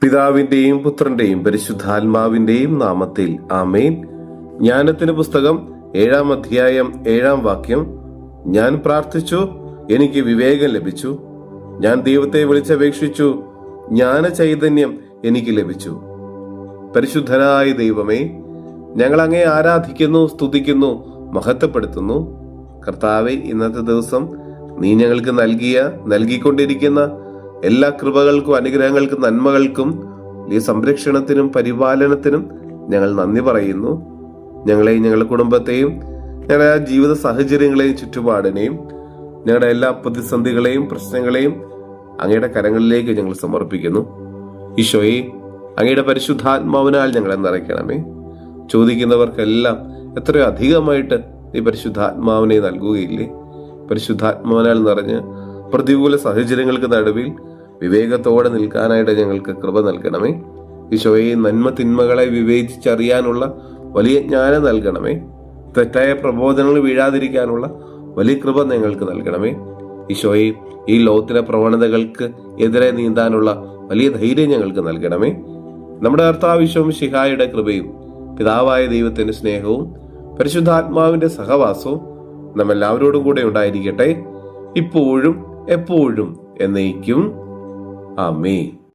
പിതാവിന്റെയും പുത്രന്റെയും പരിശുദ്ധാത്മാവിന്റെയും നാമത്തിൽ ആമേൻ. ജ്ഞാനത്തിന് പുസ്തകം 7-ാം അധ്യായം 7-ാം വാക്യം. ഞാൻ പ്രാർത്ഥിച്ചു, എനിക്ക് വിവേകം ലഭിച്ചു. ഞാൻ ദൈവത്തെ വിളിച്ചപേക്ഷിച്ചു, ജ്ഞാന ചൈതന്യം എനിക്ക് ലഭിച്ചു. പരിശുദ്ധനായ ദൈവമേ, ഞങ്ങൾ അങ്ങേ ആരാധിക്കുന്നു, സ്തുതിക്കുന്നു, മഹത്വപ്പെടുത്തുന്നു. കർത്താവെ, ഇന്നത്തെ ദിവസം നീ ഞങ്ങൾക്ക് നൽകിക്കൊണ്ടിരിക്കുന്ന എല്ലാ കൃപകൾക്കും അനുഗ്രഹങ്ങൾക്കും നന്മകൾക്കും ഈ സംരക്ഷണത്തിനും പരിപാലനത്തിനും ഞങ്ങൾ നന്ദി പറയുന്നു. ഞങ്ങളെയും ഞങ്ങളുടെ കുടുംബത്തെയും ഞങ്ങളുടെ ജീവിത സാഹചര്യങ്ങളെയും ചുറ്റുപാടിനെയും ഞങ്ങളുടെ എല്ലാ പ്രതിസന്ധികളെയും പ്രശ്നങ്ങളെയും അങ്ങയുടെ കരങ്ങളിലേക്ക് ഞങ്ങൾ സമർപ്പിക്കുന്നു. ഈശോയെ, അങ്ങയുടെ പരിശുദ്ധാത്മാവിനാൽ ഞങ്ങളെ നിറയ്ക്കണമേ. ചോദിക്കുന്നവർക്കെല്ലാം എത്രയോ അധികമായിട്ട് ഈ പരിശുദ്ധാത്മാവിനെ നൽകുകയില്ലേ? പരിശുദ്ധാത്മാവിനാൽ നിറഞ്ഞ് പ്രതികൂല സാഹചര്യങ്ങൾക്ക് നടുവിൽ വിവേകത്തോടെ നിൽക്കാനായിട്ട് ഞങ്ങൾക്ക് കൃപ നൽകണമേ. ഈശോയെ, നന്മ തിന്മകളെ വിവേചിച്ചറിയാനുള്ള വലിയ ജ്ഞാനം നൽകണമേ. തെറ്റായ പ്രബോധനങ്ങൾ വീഴാതിരിക്കാനുള്ള വലിയ കൃപ ഞങ്ങൾക്ക് നൽകണമേ. ഈശോയെ, ഈ ലോകത്തിലെ പ്രവണതകൾക്ക് എതിരെ നീന്താനുള്ള വലിയ ധൈര്യം ഞങ്ങൾക്ക് നൽകണമേ. നമ്മുടെ കർത്താവ് ശിഹായുടെ കൃപയും പിതാവായ ദൈവത്തിന്റെ സ്നേഹവും പരിശുദ്ധാത്മാവിന്റെ സഹവാസവും നമ്മെല്ലാവരോടും കൂടെ ഉണ്ടായിരിക്കട്ടെ, ഇപ്പോഴും എപ്പോഴും എന്നേക്കും. ആമേൻ.